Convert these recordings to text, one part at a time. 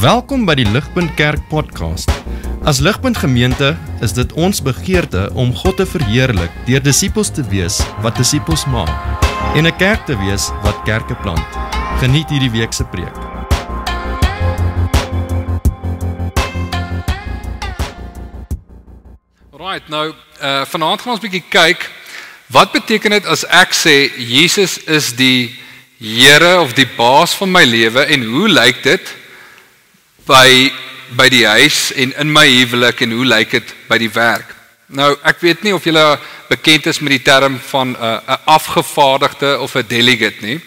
Welkom by die Ligpunt Kerk podcast. As Ligpunt Gemeente is dit ons begeerte om God te verheerlik deur disippels te wees wat disippels maak en 'n kerk te wees wat kerke plant. Geniet hierdie week se preek. Right, nou vanaand gaan ons 'n bietjie kyk wat beteken dit as ek sê Jesus is die Here of die baas van my lewe en hoe lyk dit by die huis en in my huwelik en hoe lyk dit by die werk? Nou, ek weet nie of julle bekend is met die term van 'n afgevaardigde of 'n delegate nie.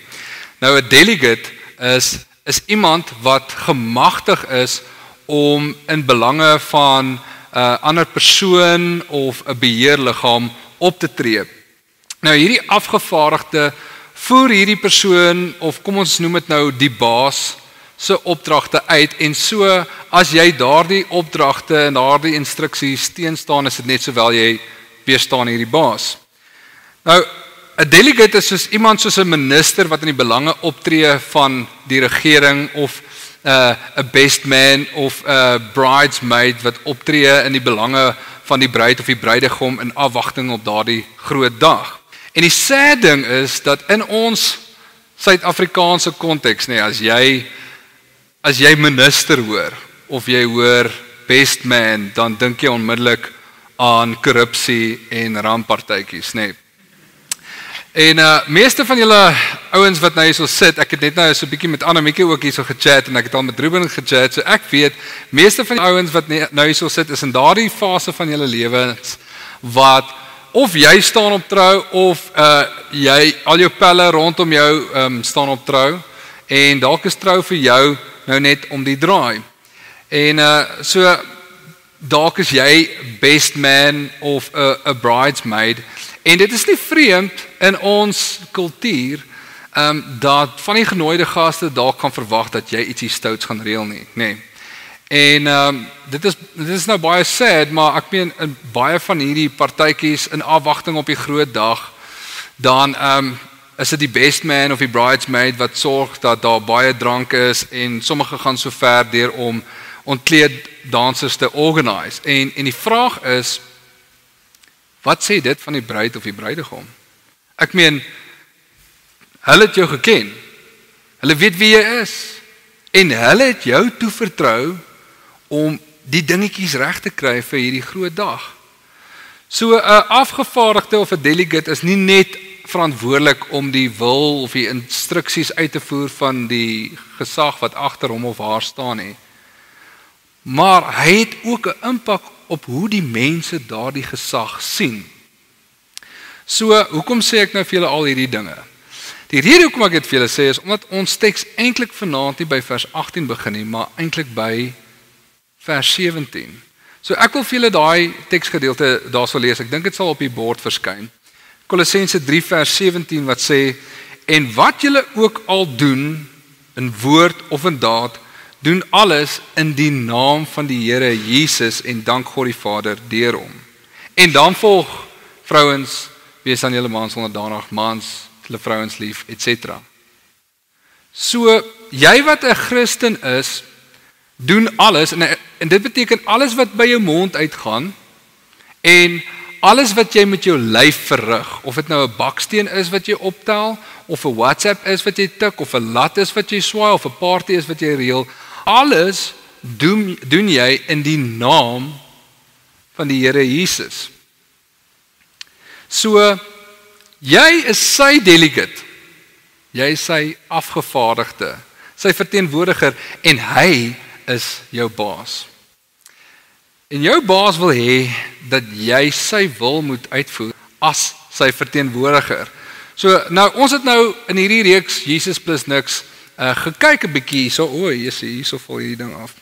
Nou, 'n delegate is iemand wat gemagtig is om in belange van 'n ander persoon of 'n beheerliggaam op te tree. Nou, hierdie afgevaardigde voer hierdie persoon, of kom ons noem dit nou die baas, se opdragte uit, en so as jy daardie opdragte en daardie instruksies teenstaan, is dit net sowel jy weerstaan hierdie baas. Nou, 'n delegate is soos iemand soos 'n minister wat in die belange optree van die regering, of 'n best man of 'n bridesmaid wat optree in die belange van die bruid of die bruidegom in afwagting op daardie groot dag. En die sad ding is dat in ons Suid-Afrikaanse konteks, as jy minister hoor, of jy hoor best man, dan dink jy onmiddellik aan korrupsie en ramppartytjies, En meeste van julle ouens wat nou hier so sit, ek het net nou so 'n bietjie met Annemieke ook hier so gechat, en ek het al met Ruben gechat, so ek weet, meeste van die ouens wat nou hier so sit, is in daardie fase van julle lewens, wat of jy staan op trou, of jy, al jou pelle rondom jou staan op trou, en dalk is trou vir jou nou net om die draai. En so dalk is jy best man of 'n bridesmaid, en dit is nie vreemd in ons kultuur dat van die genooide gaste dalk kan verwag dat jy ietsie stouts gaan reël nie. En dit is nou baie sad, maar ek meen in baie van hierdie partytjies in afwagting op die groot dag, dan is dit die best man of die bridesmaid wat sorg dat daar baie drank is, en sommige gaan so ver deur om ontkleed dansers te organise. En die vraag is, wat sê dit van die bruid of die bruidegom? Ek meen, hulle het jou geken, hulle weet wie jy is, en hulle het jou toevertrou om die dingetjies reg te kry vir hierdie groot dag. So 'n afgevaardigde of 'n delegate is nie net verantwoordelik om die wil of die instruksies uit te voer van die gesag wat agter hom of haar staan nie, maar hy het ook 'n impak op hoe die mense daardie gesag sien. So, hoekom sê ek nou vir julle al hierdie dinge? Die rede hoekom ek dit vir julle sê is omdat ons teks eintlik vanaand nie by vers 18 begin nie, maar eintlik by vers 17. So ek wil vir julle daai teksgedeelte daarso lees. Ek dink dit sal op die bord verskyn. Kolossense 3 vers 17 wat sê, en wat julle ook al doen, in woord of in daad, doen alles in die naam van die Here Jesus en dank God die Vader deur hom. En dan volg, vrouens, wees aan julle mans onderdanig, mans, julle vrouens lief, etc. So, jy wat 'n Christen is, doen alles, en dit beteken alles wat by jou mond uitgaan, en alles wat jy met jou lyf verrig, of dit nou 'n baksteen is wat jy optel, of 'n WhatsApp is wat jy tik, of 'n lat is wat jy swaai, of 'n party is wat jy reël, alles doen jy in die naam van die Here Jesus. So, jy is sy delegate, jy is sy afgevaardigde, sy verteenwoordiger, en hy is jou baas. En jou baas wil hê dat jy sy wil moet uitvoer as sy verteenwoordiger. So, nou, ons het nou in hierdie reeks Jesus plus niks gekyk 'n bietjie hierso, hierso val hierdie ding af.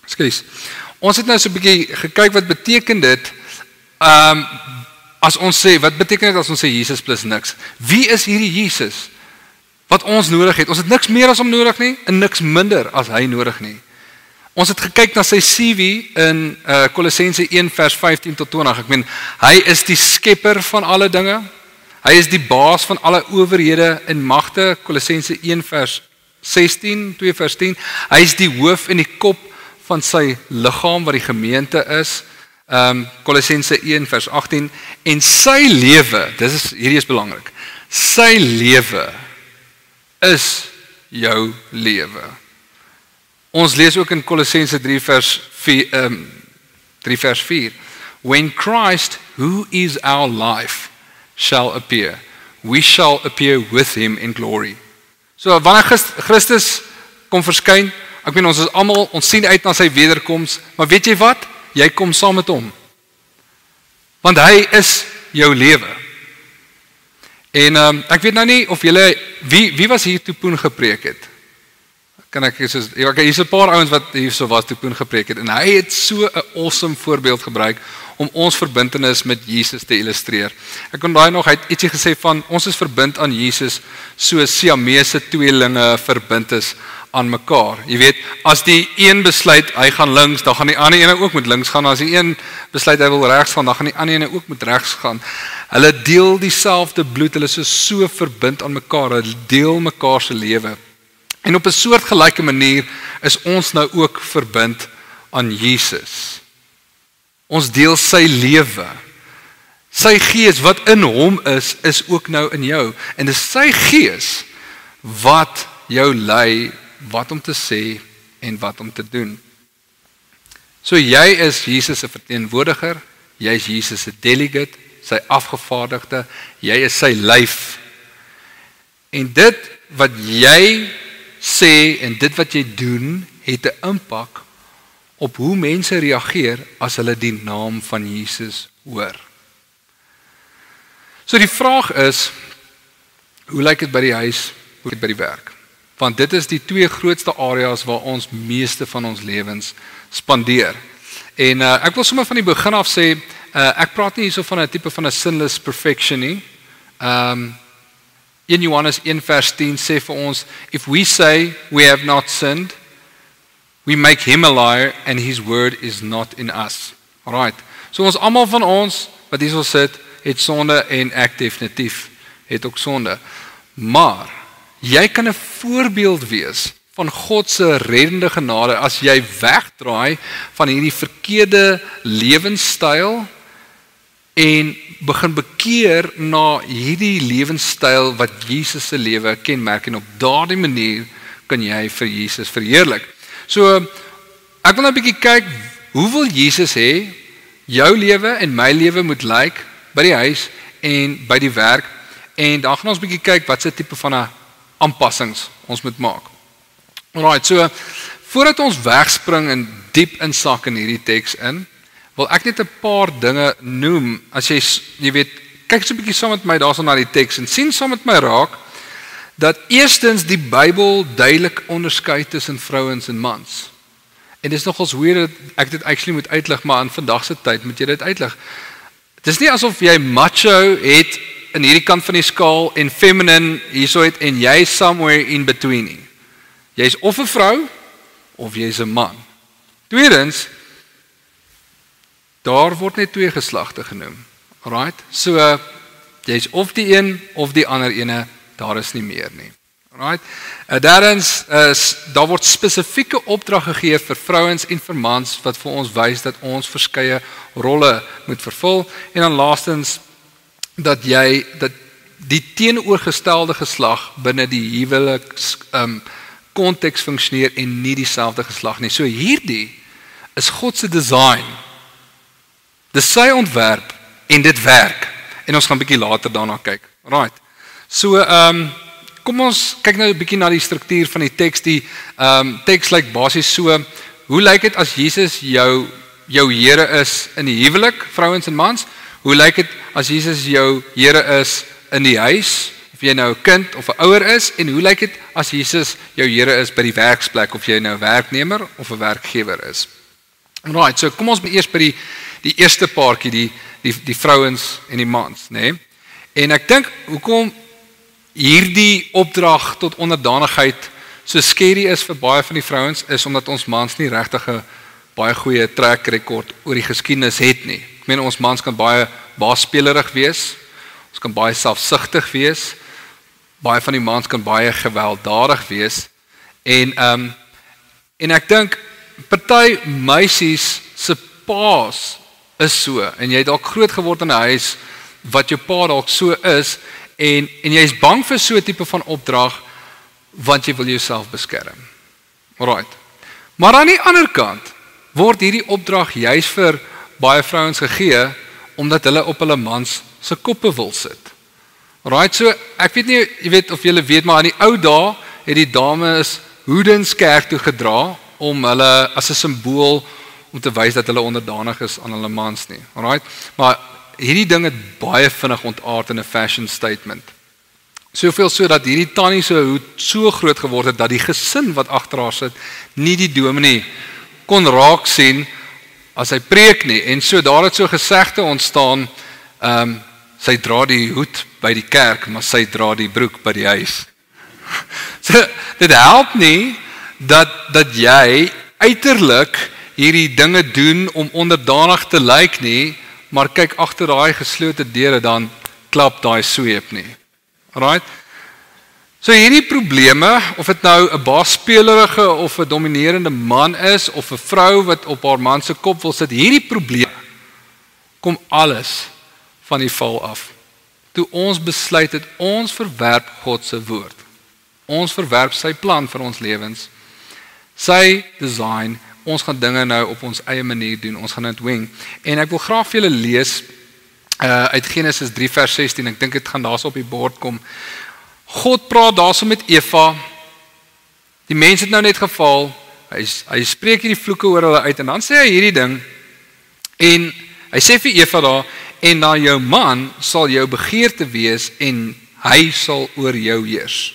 Ekskuus. Ons het nou so 'n bietjie gekyk wat beteken dit as ons sê, wat beteken dit as ons sê Jesus plus niks? Wie is hierdie Jesus wat ons nodig het? Ons het niks meer as hom nodig nie, en niks minder as hy nodig nie. Ons het gekyk na sy CV in Kolossense 1 vers 15 tot 20. Ek meen, hy is die skepper van alle dinge. Hy is die baas van alle owerhede en magte, Kolossense 1 vers 16, 2 vers 10. Hy is die hoof en die kop van sy liggaam wat die gemeente is. Kolossense 1 vers 18. En sy lewe, hierdie is belangrik. Sy lewe is jou lewe. Ons lees ook in Kolossense 3 vers 4. When Christ, who is our life, shall appear, we shall appear with him in glory. So wanneer Christus kom verskyn, ek meen ons sien uit na sy wederkoms, maar weet jy wat? Jy kom saam met hom. Want hy is jou lewe. En ek weet nou nie of julle, wie was hier toe Poen gepreek het? Hier is 'n paar ouens wat hier so was toe Poen gepreek het, en hy het so 'n awesome voorbeeld gebruik om ons verbintenis met Jesus te illustreer. Ek kon daai nog, hy het ietsie gesê van, ons is verbind aan Jesus, so Siamese tweelinge verbind is aan mekaar. Jy weet, as die een besluit, hy gaan links, dan gaan die ander ene ook met links gaan. As die een besluit, hy wil regs gaan, dan gaan die ander ene ook met regs gaan. Hulle deel dieselfde bloed, hulle is so verbind aan mekaar, hulle deel mekaar se lewe. En op 'n soortgelyke manier is ons nou ook verbind aan Jesus. Ons deel sy lewe. Sy gees wat in hom is ook nou in jou. En dis sy gees wat jou lei wat om te sê en wat om te doen. So jy is Jesus se verteenwoordiger, jy is Jesus se delegate, sy afgevaardigde, jy is sy lyf. En dit wat jy sê en dit wat jy doen, het 'n impak op hoe mense reageer as hulle die naam van Jesus hoor. So die vraag is, hoe lyk dit by die huis, hoe lyk dit by die werk? Want dit is die twee grootste areas waar ons meeste van ons lewens spandeer. En ek wil sommer van die begin af sê, ek praat nie hierso van 'n tipe van 'n sinless perfection nie. 1 Johannes 1 vers 10 sê vir ons, if we say we have not sinned, we make him a liar and his word is not in us. Alright. So ons almal van ons wat hierso sit, het sonde en ek definitief het ook sonde. Maar jy kan 'n voorbeeld wees van God se reddende genade as jy wegdraai van hierdie verkeerde lewenstyl en begin bekeer na hierdie lewenstyl wat Jesus se lewe kenmerk, en op daardie manier kan jy vir Jesus verheerlik. So ek wil nou 'n bietjie kyk, hoe wil Jesus hê jou lewe en my lewe moet lyk by die huis en by die werk, en dan gaan ons 'n bietjie kyk wat se tipe van 'n aanpassings ons moet maak. Alright, so voordat ons wegspring en diep insak in hierdie teks in, wil ek net 'n paar dinge noem. As jy weet, kyk so 'n bietjie saam met my daarso na die teks en sien saam met my raak dat eerstens die Bybel duidelik onderskei tussen vrouens en mans. En dis nogals weird dat ek dit actually moet uitlig, maar in vandag se tyd moet jy dit uitlig. Dit is nie asof jy macho het in hierdie kant van die skaal en feminine hierso het en jy somewhere in between nie. Jy's of 'n vrou of jy's 'n man. Tweedens, daar word net twee geslagte genoem. Alright? So jy's of die een of die ander ene, daar is nie meer nie. Alright? Derdens, daar word spesifieke opdrag gegee vir vrouens en vir mans wat vir ons wys dat ons verskeie rolle moet vervul, en dan laastens dat die teenoorgestelde geslag binne die huweliks konteks funksioneer en nie dieselfde geslag nie. So hierdie is God se design. Dis sy ontwerp en dit werk. En ons gaan 'n bietjie later daarna kyk. Right. So kom ons kyk nou 'n bietjie na die struktuur van die teks. Die teks lyk basies so, hoe lyk dit as Jesus jou Here is in die huwelik, vrouens en mans? Hoe lyk dit as Jesus jou Here is in die huis, of jy nou 'n kind of 'n ouer is, en hoe lyk dit as Jesus jou Here is by die werksplek, of jy nou 'n werknemer of 'n werkgewer is? Right, so kom ons eers by die eerste paartjie, die vrouens en die mans, nê? En ek dink hoekom hierdie opdrag tot onderdanigheid so scary is vir baie van die vrouens, is omdat ons mans nie regtig 'n baie goeie track record oor die geskiedenis het nie. Ek meen, ons mans kan baie baasspelerig wees, ons kan baie selfsugtig wees, baie van die mans kan baie gewelddadig wees, En ek dink party meisies se paas is so, en jy het dalk groot geword in 'n huis wat jou pa dalk so is, en jy is bang vir so 'n tipe van opdrag, want jy wil jouself beskerm. Alright. Maar aan die ander kant, word hierdie opdrag juis vir baie vrouens gegee, omdat hulle op hulle mans se koppe wil sit. Alright, so ek weet nie, jy weet of julle weet, maar in die ou dae het die dames hoedens kerk toe gedra, om hulle as 'n simbool om te wys dat hulle onderdanig is aan hulle mans nie. Alright? Maar hierdie ding het baie vinnig ontaard in 'n fashion statement. Soveel so dat hierdie tannie se hoed so groot geword het dat die gesin wat agter haar sit nie die dominee kon raak sien as hy preek nie. En so daar het so gesegde ontstaan, sy dra die hoed by die kerk, maar sy dra die broek by die huis. So dit help nie dat jy uiterlik hierdie dinge doen om onderdanig te lyk nie, maar kyk agter daai geslote deure, dan klap daai sweep nie. Alright? So hierdie probleme, of dit nou 'n baasspelerige of 'n dominerende man is, of 'n vrou wat op haar man se kop wil sit, hierdie probleme kom alles van die val af. Toe ons besluit het, ons verwerp God se woord. Ons verwerp sy plan vir ons lewens. Sy design, ons gaan dinge nou op ons eie manier doen, ons gaan dit wing. En ek wil graag vir julle lees uit Genesis 3 vers 16, ek dink dit gaan daarso op die bord kom. God praat daarso met Eva, die mens het nou net geval, hy spreek hierdie vloeke oor hulle uit, en dan sê hy hierdie ding, en hy sê vir Eva daar, en na jou man sal jou begeerte wees, en hy sal oor jou heers.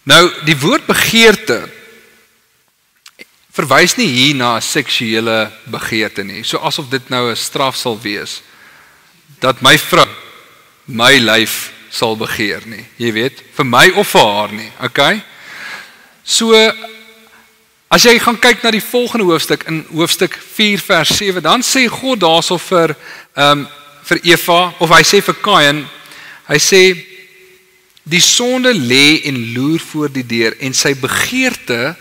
Nou, die woord begeerte verwys nie hier na 'n seksuele begeerte nie, so asof dit nou 'n straf sal wees, dat my vrou my lyf sal begeer nie, jy weet, vir my of vir haar nie, okay? So, as jy gaan kyk na die volgende hoofstuk, in hoofstuk 4 vers 7, dan sê God daarso vir Eva, of hy sê vir Kain, hy sê, die sonde lê en loer voor die deur, en sy begeerte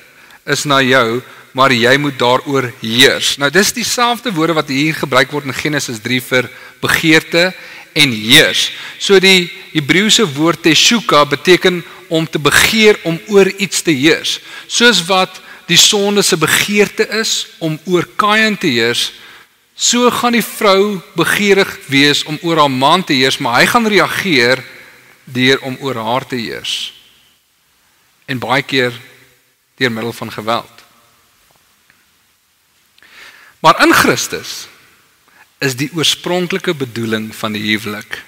is na jou, maar jy moet daaroor heers. Nou dis dieselfde woorde wat hier gebruik word in Genesis 3 vir begeerte en heers. So die Hebreëse woord teshuka beteken om te begeer, om oor iets te heers. Soos wat die sonde se begeerte is om oor Kain te heers, so gaan die vrou begeerig wees om oor haar man te heers, maar hy gaan reageer deur om oor haar te heers. En baie keer deur middel van geweld. Maar in Christus is die oorspronklike bedoeling van die huwelik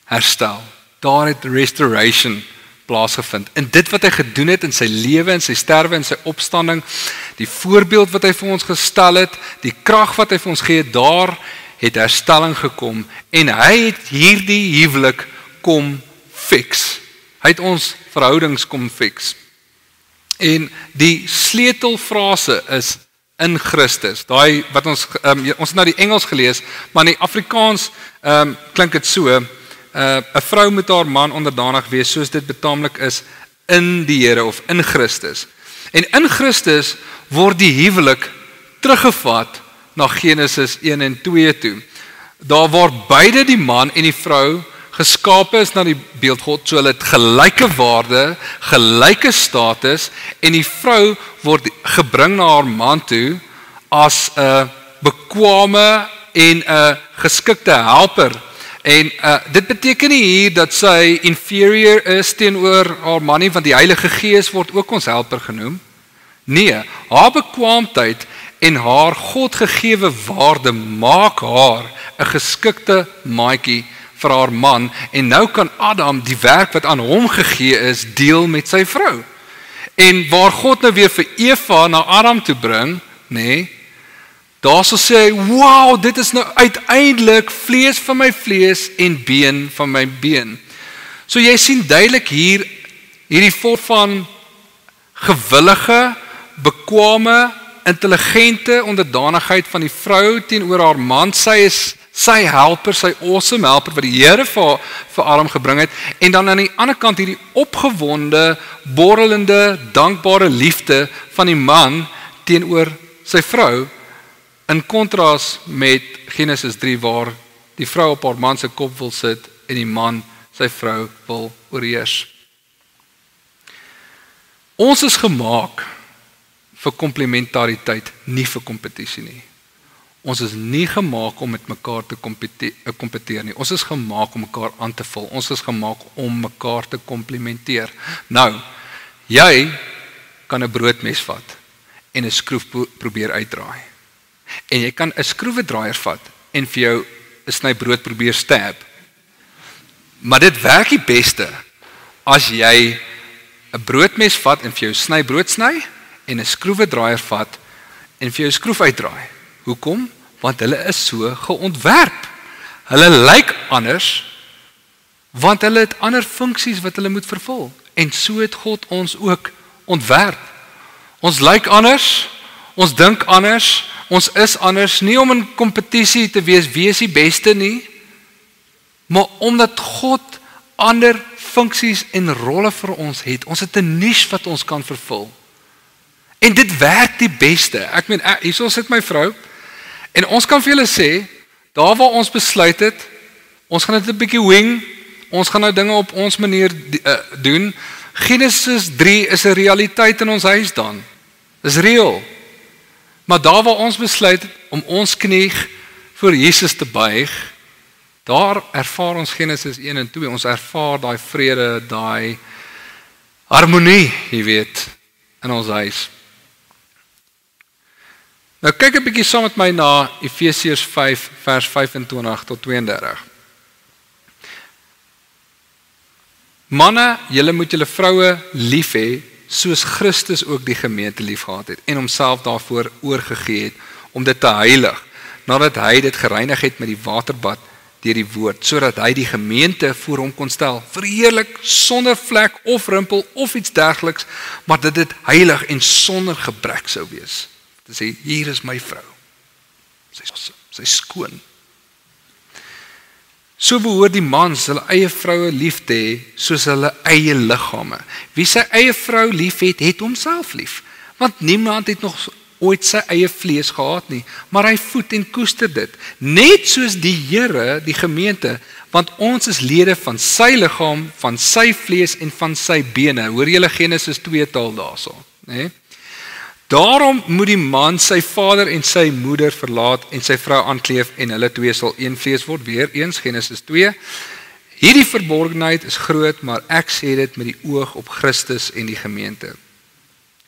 herstel. Daar het restoration plaasgevind. En dit wat hy gedoen het in sy lewe, in sy sterwe, in sy opstanding, die voorbeeld wat hy vir ons gestel het, die krag wat hy vir ons gegee het, daar het herstelling gekom. En hy het hierdie huwelik kom fix. Hy het ons verhoudings kom fix. En die sleutelfrase is in Christus. Daai wat ons het nou die Engels gelees, maar in die Afrikaans klink dit so, 'n vrou moet haar man onderdanig wees soos dit betaamlik is in die Here of in Christus. En in Christus word die huwelik teruggevat na Genesis 1 en 2 toe. Daar waar beide die man en die vrou geskape is na die beeld God, so hulle het gelyke waarde, gelyke status, en die vrou word gebring na haar man toe as 'n bekwame en 'n geskikte helper. En dit beteken nie hier dat sy inferior is teenoor haar man nie, want die Heilige Gees word ook ons helper genoem. Nee, haar bekwaamheid en haar God gegewe waarde maak haar 'n geskikte maatjie vir haar man, en nou kan Adam die werk wat aan hom gegee is, deel met sy vrou. En waar God nou weer vir Eva na Adam toe bring, nee, daar sal sê, wow, dit is nou uiteindelik vlees van my vlees en been van my been. So jy sien duidelik hierdie vorm van gewillige, bekwame intelligente onderdanigheid van die vrou teenoor haar man. Sy is sy helper, sy awesome helper wat die Here vir Adam gebring het. En dan aan die ander kant hierdie opgewonde, borrelende, dankbare liefde van die man teenoor sy vrou, in kontras met Genesis 3 waar die vrou op haar man se kop wil sit en die man sy vrou wil oorheers. Ons is gemaak vir komplementariteit, nie vir kompetisie nie. Ons is nie gemaak om met mekaar te kompeteer nie. Ons is gemaak om mekaar aan te vul. Ons is gemaak om mekaar te komplementeer. Nou, jy kan 'n broodmes vat en 'n skroef probeer uitdraai. En jy kan 'n skroewedraaier vat en vir jou 'n sny brood probeer stab. Maar dit werk die beste as jy 'n broodmes vat en vir jou sny brood sny en 'n skroewedraaier vat en vir jou skroef uitdraai. Hoekom? Want hulle is so geontwerp. Hulle lyk anders, want hulle het ander funksies wat hulle moet vervul. En so het God ons ook ontwerp. Ons lyk anders, ons dink anders, ons is anders, nie om in kompetisie te wees, wie is die beste nie, maar omdat God ander funksies en rolle vir ons het. Ons het 'n niche wat ons kan vervul. En dit werk die beste. Ek meen, hierso sit my vrou, en ons kan vir julle sê, daar waar ons besluit het, ons gaan dit 'n bietjie wing, ons gaan nou dinge op ons manier doen. Genesis 3 is 'n realiteit in ons huis dan. Dis reël. Maar daar waar ons besluit het om ons knie voor Jesus te buig, daar ervaar ons Genesis 1 en 2. Ons ervaar daai vrede, daai harmonie, jy weet, in ons huis. Nou kyk 'n bietjie saam met my na Efesiërs 5 vers 25 tot 32. Manne, julle moet julle vroue lief hê, soos Christus ook die gemeente liefgehad het en homself daarvoor oorgegee het om dit te heilig, nadat hy dit gereinig het met die waterbad deur die woord, sodat hy die gemeente voor hom kon stel, verheerlik sonder vlek of rimpel of iets dergeliks, maar dat dit heilig en sonder gebrek sou wees. Te sê, hier is my vrou. Sy skoon. So behoort die mans hulle eie vroue lief te hê, soos hulle eie liggame. Wie sy eie vrou lief het, het homself lief. Want niemand het nog ooit sy eie vlees gehad nie, maar hy voed en koester dit. Net soos die Here, die gemeente, want ons is lede van sy liggaam, van sy vlees en van sy bene. Hoor julle Genesis 2 taal daarso, né? Daarom moet die man sy vader en sy moeder verlaat en sy vrou aankleef en hulle twee sal een vlees word. Weer eens Genesis 2. Hierdie verborgenheid is groot, maar ek sê dit met die oog op Christus en die gemeente.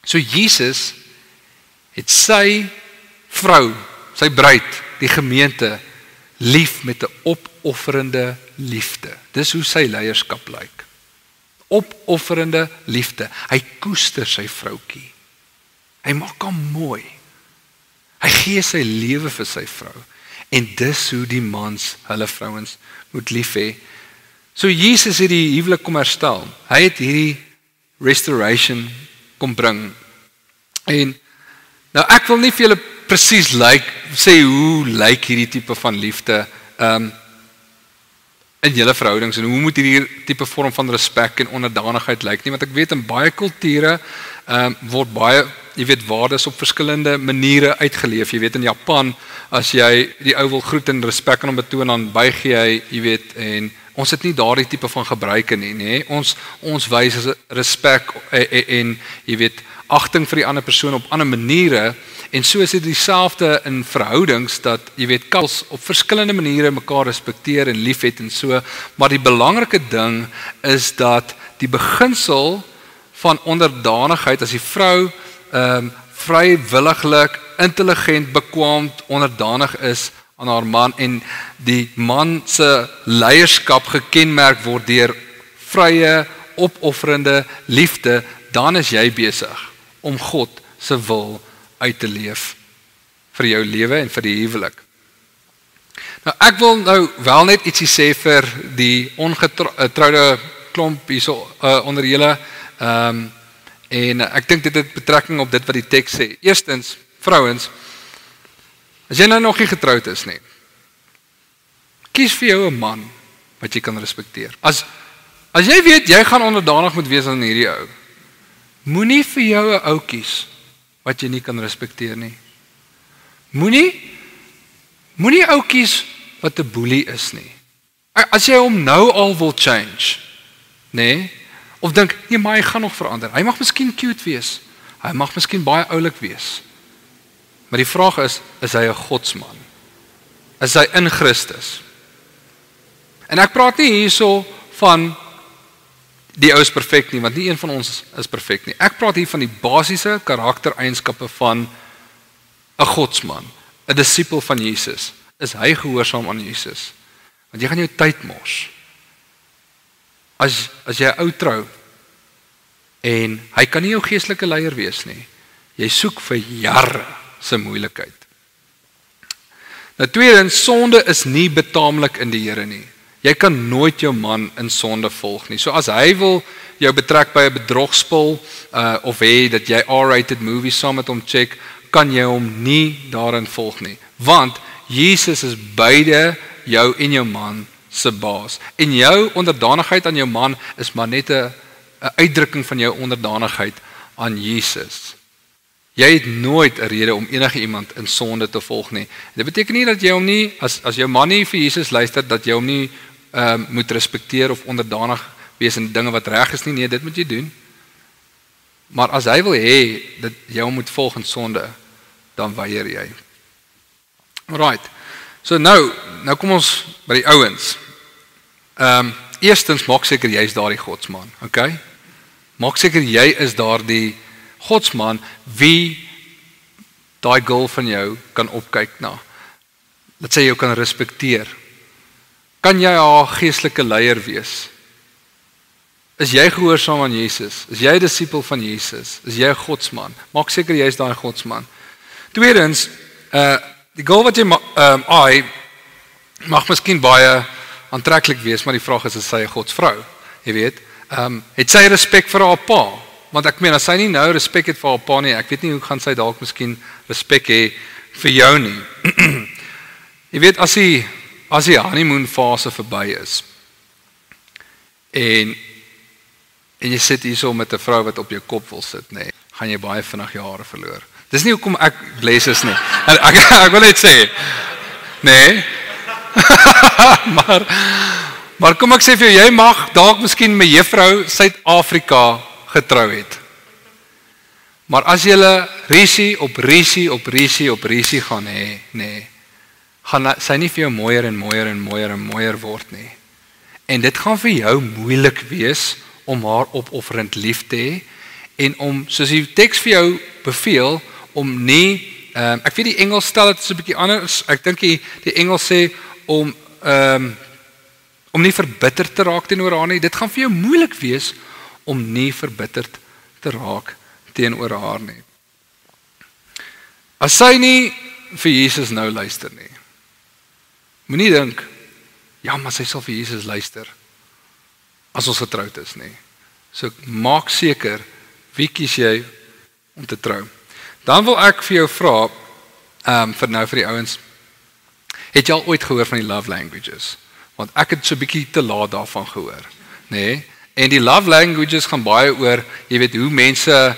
So Jesus het sy vrou, sy bruid, die gemeente, lief met 'n opofferende liefde. Dis hoe sy leierskap lyk. Opofferende liefde. Hy koester sy vroutjie. Hy maak hom mooi. Hy gee sy lewe vir sy vrou. En dis hoe die mans hulle vrouens moet lief hê. So Jesus het die huwelik kom herstel. Hy het hierdie restoration kom bring. En nou ek wil nie vir julle presies sê hoe lyk hierdie tipe van liefde in julle verhoudings en hoe moet hierdie tipe vorm van respek en onderdanigheid lyk nie, want ek weet in baie kulture word baie, jy weet, waardes op verskillende maniere uitgeleef. Jy weet in Japan, as jy die ou wil groet en respek aan hom betoon, dan buig jy weet, en ons het nie daardie tipe van gebruike nie, nê? Ons wys respek en jy weet, agting vir die ander persoon op ander maniere, en so is dit dieselfde in verhoudings, dat jy weet, couples op verskillende maniere mekaar respekteer en lief het en so, maar die belangrike ding is dat die beginsel van onderdanigheid, as die vrou vrywilliglik, intelligent, bekwaamd, onderdanig is aan haar man en die man se leierskap gekenmerk word deur vrye, opofferende liefde, dan is jy besig om God se wil uit te leef vir jou lewe en vir die huwelik. Nou ek wil nou wel net ietsie sê vir die ongetroude klomp hierso onder julle, en ek dink dit het betrekking op dit wat die teks sê. Eerstens, Vrouens, as jy nou nog nie getroud is nie, kies vir jou 'n man wat jy kan respekteer. As jy weet jy gaan onderdanig moet wees aan hierdie ou, moenie vir jou 'n ou kies wat jy nie kan respekteer nie. Moenie ou kies wat 'n boelie is nie. As jy hom nou al wil change, nê? Of dink, nee, maar hy gaan nog verander. Hy mag miskien cute wees. Hy mag miskien baie oulik wees. Maar die vraag is hy 'n godsman? Is hy in Christus? En ek praat nie hierso van die ou is perfek nie, want nie een van ons is perfek nie. Ek praat hier van die basiese karaktereienskappe van 'n godsman, 'n disipel van Jesus. Is hy gehoorsaam aan Jesus? Want jy gaan jou tyd mors. As jy 'n ou trou en hy kan nie jou geestelike leier wees nie. Jy soek vir jare se moeilikheid. Nou tweedens, sonde is nie betaamlik in die Here nie. Jy kan nooit jou man in sonde volg nie. So as hy wil jou betrek by 'n bedrogspel of hê dat jy R-rated movies saam met hom check, kan jy hom nie daarin volg nie. Want Jesus is beide jou en jou man se baas. En jou onderdanigheid aan jou man is maar net 'n uitdrukking van jou onderdanigheid aan Jesus. Jy het nooit 'n rede om enige iemand in sonde te volg nie. Dit beteken nie dat jy hom nie, as jou man nie vir Jesus luister, dat jy hom nie moet respekteer of onderdanig wees in dinge wat reg is nie. Nee, dit moet jy doen. Maar as hy wil hê dat jy hom moet volg in sonde, dan weier jy. Alright. So nou kom ons by die ouens. Eerstens, maak seker jy is daardie godsman, okay? Maak seker jy is daardie godsman wie daai girl van jou kan opkyk na. Dat sy jou kan respekteer. Kan jy haar geestelike leier wees? Is jy gehoorsaam aan Jesus? Is jy 'n disipel van Jesus? Is jy 'n godsman? Maak seker jy is daai godsman. Tweedens, die girl wat jy mag miskien baie aantreklik wees, maar die vraag is sy 'n godsvrou? Jy weet, het sy respek vir haar pa? Want ek meen, as sy nie nou respek het vir haar pa nie, ek weet nie hoe gaan sy dalk miskien respek hê vir jou nie. Jy weet, as die honeymoon fase verby is, en jy sit hierso met 'n vrou wat op jou kop wil sit, nee, gaan jy baie vinnig jou hare verloor. Dis nie hoekom ek bless is nie. Ek wil net sê, nee. maar kom ek sê vir jou, jy mag dalk miskien met juffrou Suid-Afrika getrou het. Maar as jy risie op risie gaan hê, nee, gaan sy nie vir jou mooier en mooier word nie. En dit gaan vir jou moeilik wees om haar opofferend lief te hê en om, soos die teks vir jou beveel, om nie, ek weet die Engels stel dit 'n bietjie anders, ek dink die Engels sê om nie verbitterd te raak teenoor haar nie. Dit gaan vir jou moeilik wees om nie verbitterd te raak teenoor haar nie. As sy nie vir Jesus nou luister nie, moenie dink, ja, maar sy sal vir Jesus luister as ons getroud is nie. So maak seker, wie kies jy om te trou? Dan wil ek vir jou vra, vir die ouens, het jy al ooit gehoor van die love languages? Want ek het so 'n bietjie te laat daarvan gehoor, nê? En die love languages gaan baie oor, jy weet, hoe mense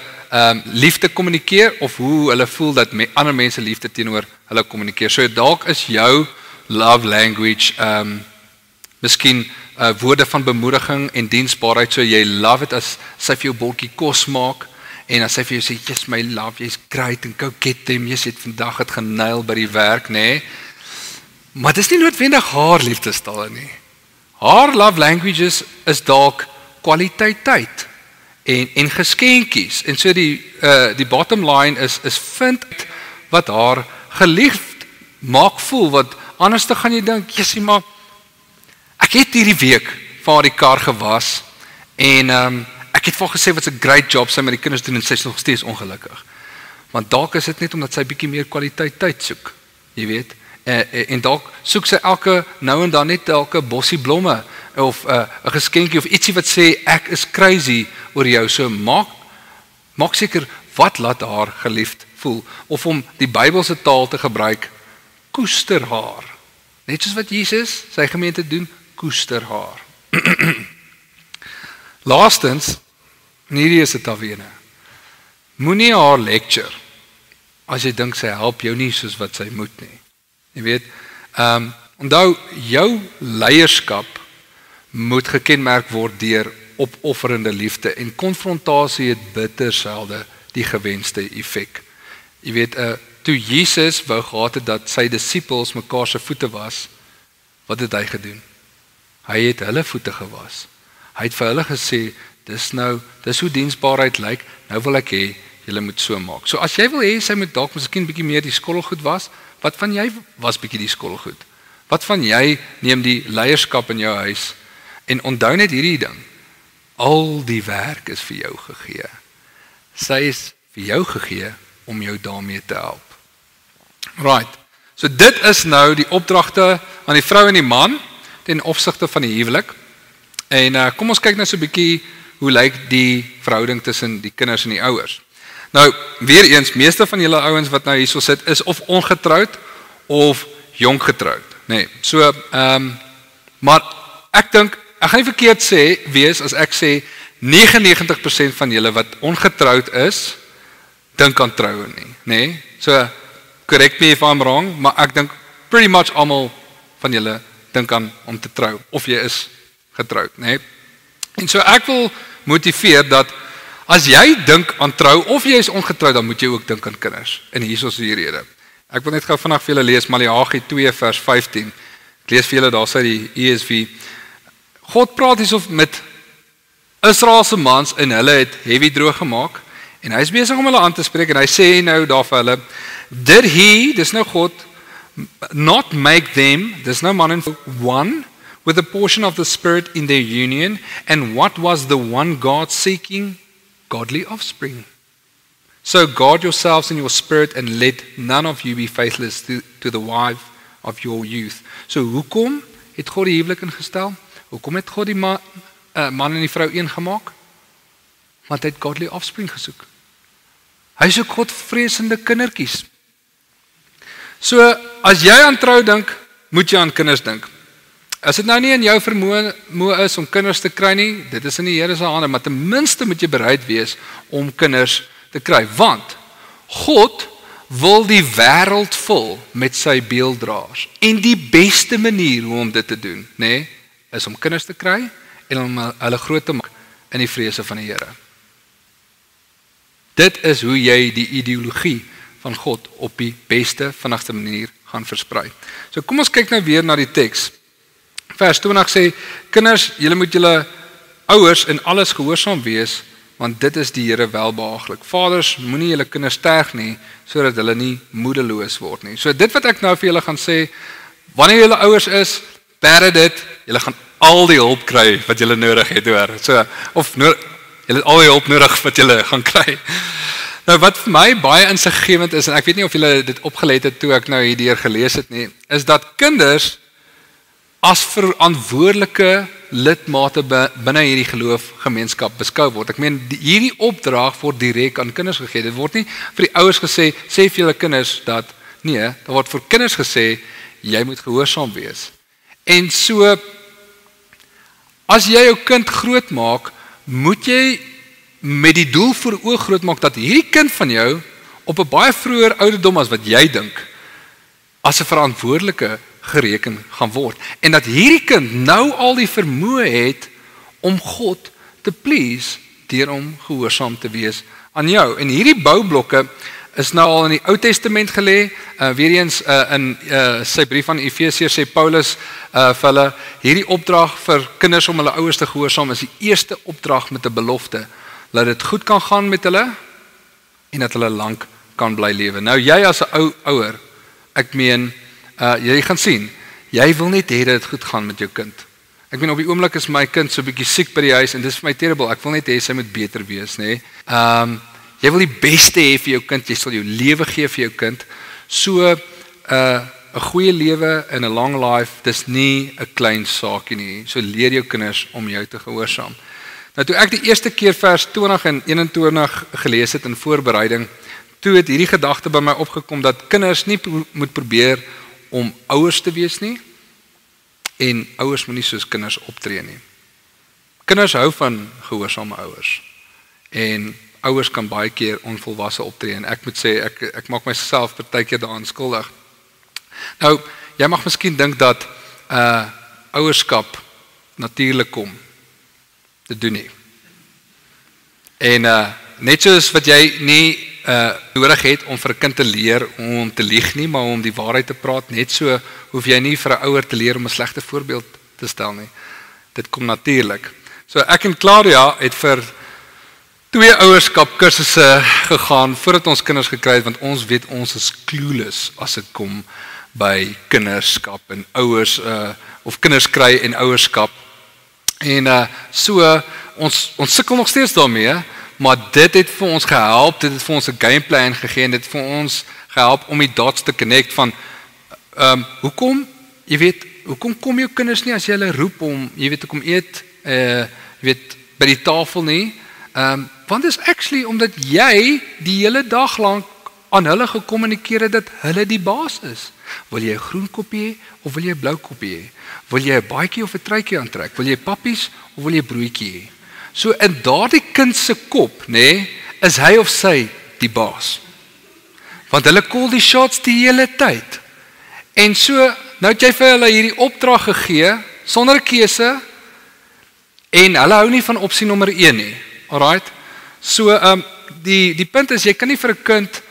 liefde kommunikeer of hoe hulle voel dat ander mense liefde teenoor hulle kommunikeer. So dalk is jou love language miskien woorde van bemoediging en diensbaarheid. So jy love it as sy vir jou bordjie kos maak en as sy vir jou sê, "Yes my love, jy's great and go get them. Jy het vandag het genail by die werk, nê?" Maar dis nie noodwendig haar liefdestaal nie. Haar love languages is dalk kwaliteit tyd en geskenkies. En so die bottom line is vind wat haar geliefd maak voel, wat anders te gaan jy dink, "Jessie, maar ek het hierdie week vir haar die kar gewas en ek het vir haar gesê wat 'n great job sy met die kinders doen en sy is nog steeds ongelukkig." Want dalk is dit net omdat sy bietjie meer kwaliteit tyd soek, jy weet. En dalk soek sy elke nou en dan net elke bossie blomme of 'n geskenkie of ietsie wat sê ek is crazy oor jou. So maak seker wat laat haar geliefd voel. Of om die Bybelse taal te gebruik, koester haar. Net soos wat Jesus sy gemeente doen, koester haar. Laastens, en hierdie is dit alweer. Moenie haar lecture, as jy dink sy help jou nie soos wat sy moet nie. Jy weet, onthou, jou leierskap moet gekenmerk word deur opofferende liefde en konfrontasie het bitter selde die gewenste effek. Jy weet, toe Jesus wou gehad het dat sy disippels mekaar se voete was, wat het hy gedoen? Hy het hulle voete gewas. Hy het vir hulle gesê, dis hoe diensbaarheid lyk, nou wil ek hê, julle moet so maak. So as jy wil hê, sy moet dalk miskien bietjie meer die skottelgoed was, wat van jy was bietjie die skottelgoed? Wat van jy neem die leierskap in jou huis, en onthou net hierdie ding, al die werk is vir jou gegee. Sy is vir jou gegee, om jou daarmee te help. Right, so dit is nou die opdragte aan die vrou en die man, ten opsigte van die huwelik, en kom ons kyk nou so 'n bietjie, hoe lyk die verhouding tussen die kinders en die ouers. Nou, weer eens, meeste van julle ouens wat nou hierso sit, is of ongetroud, of jong getroud. Nee, so, maar ek dink, ek gaan nie verkeerd wees as ek sê, 99% van julle wat ongetroud is, dink aan troue nie. Nee, so, correct me if I'm wrong, maar ek dink, pretty much almal van julle dink aan om te trou, of jy is getroud, nee. En so ek wil motiveer dat, as jy dink aan trou, of jy is ongetroud, dan moet jy ook dink aan kinders. En hier is die rede. Ek wil net gou vandag vir julle lees, Maleagi 2 vers 15. Ek lees vir julle, daar sê die ESV. God praat hierso met Israelse mans, en hulle het heavy droog gemaak, en hy is besig om hulle aan te spreek, en hy sê nou daar vir hulle, did he, dis nou God, not make them, dis nou man en one, with a portion of the Spirit in their union, and what was the one God seeking? Godly offspring. So guard yourselves in your spirit, and let none of you be faithless to the wife of your youth. So hoekom het God die huwelik ingestel? Hoekom het God die man en die vrou een gemaak? Want hy het godly offspring gesoek. Hy soek Godvreesende kindertjies. So, as jy aan trou dink, moet jy aan kinders dink. As dit nou nie in jou vermoë is om kinders te kry nie, dit is in die Here se hande, maar ten minste moet jy bereid wees om kinders te kry, want God wil die wêreld vul met sy beelddraers, en die beste manier hoe om dit te doen, nee, is om kinders te kry, en om hulle groot te maak in die vrese van die Here. Dit is hoe jy die ideologie van God op die beste, vinnigste manier gaan versprei. So kom ons kyk nou weer na die teks. Vers 20 sê, kinders, julle moet julle ouers in alles gehoorsaam wees, want dit is die Here welbehaaglik. Vaders, moenie julle kinders terg nie, sodat hulle nie moedeloos word nie. So dit wat ek nou vir julle gaan sê, wanneer julle ouers is, bere dit, julle gaan al die hulp kry wat julle nodig het, hoor. So, julle het al die hulp nodig wat julle gaan kry. Nou wat vir my baie insiggewend is, en ek weet nie of julle dit opgelet het toe ek nou hierdeur gelees het nie, is dat kinders as verantwoordelike lidmate binne hierdie geloofgemeenskap beskou word. Ek meen, hierdie opdrag word direk aan kinders gegee. Dit word nie vir die ouers gesê, sê vir julle kinders dat, nee, daar word vir kinders gesê, jy moet gehoorsaam wees. En so, as jy jou kind groot maak, moet jy met die doel voor oog groot maak, dat hierdie kind van jou, op 'n baie vroeër ouderdom as wat jy dink, as 'n verantwoordelike gereken gaan word. En dat hierdie kind nou al die vermoë het om God te please deur om gehoorsaam te wees aan jou. En hierdie boublokke is nou al in die Ou Testament gelê. Weer eens in sy brief aan Efesiërs sê Paulus vir hulle, hierdie opdrag vir kinders om hulle ouers te gehoorsaam is die eerste opdrag met 'n belofte, dat dit goed kan gaan met hulle en dat hulle lank kan bly lewe. Nou jy as 'n ouer, ek meen, jy gaan sien, jy wil net hê dat dit goed gaan met jou kind. Ek meen, op die oomblik is my kind so 'n bietjie siek by die huis, en dit is vir my terrible, ek wil net hê sy moet beter wees, nê. Jy wil die beste hê vir jou kind, jy sal jou lewe gee vir jou kind, so 'n goeie lewe en 'n long life, dis nie 'n klein saakie nie, so leer jou kinders om jou te gehoorsaam. Nou toe ek die eerste keer vers 20 en 21 gelees het in voorbereiding, toe het hierdie gedagte by my opgekom dat kinders nie moet probeer om ouers te wees nie en ouers moet nie soos kinders optree nie. Kinders hou van gehoorsame ouers en ouers kan baie keer onvolwasse optree en ek moet sê ek maak myself partykeer daaraan skuldig. Nou, jy mag miskien dink dat ouerskap natuurlik kom. Dit doen nie. En net soos wat jy nie nodig het om vir 'n kind te leer om te lieg nie, maar om die waarheid te praat, net so hoef jy nie vir 'n ouer te leer om 'n slegte voorbeeld te stel nie. Dit kom natuurlik. So ek en Claudia het vir 2 ouerskap kursusse gegaan voordat ons kinders gekry het, want ons weet ons is clueless as dit kom by kinderskap en ouers of kinders kry en ouerskap. En so ons sukkel nog steeds daarmee, maar dit het vir ons gehelp, dit het vir ons 'n gameplan gegee en dit het vir ons gehelp om die dots te connect van hoekom kom jou kinders nie as jy hulle roep om te kom eet by die tafel nie? Want dit is actually omdat jy die hele dag lank aan hulle gekommunikeer het dat hulle die baas is. Wil jy 'n groen koppie hê of wil jy 'n blou koppie hê? Wil jy 'n baadjie of 'n truitjie aantrek? Wil jy pappies of wil jy broodjie hê? So in daardie kind se kop, is hy of sy die baas. Want hulle call die shots die hele tyd. En so, nou het jy vir hulle hierdie opdrag gegee sonder 'n keuse en hulle hou nie van opsie nommer 1 nie. Alright? So die punt is jy kan nie vir 'n kind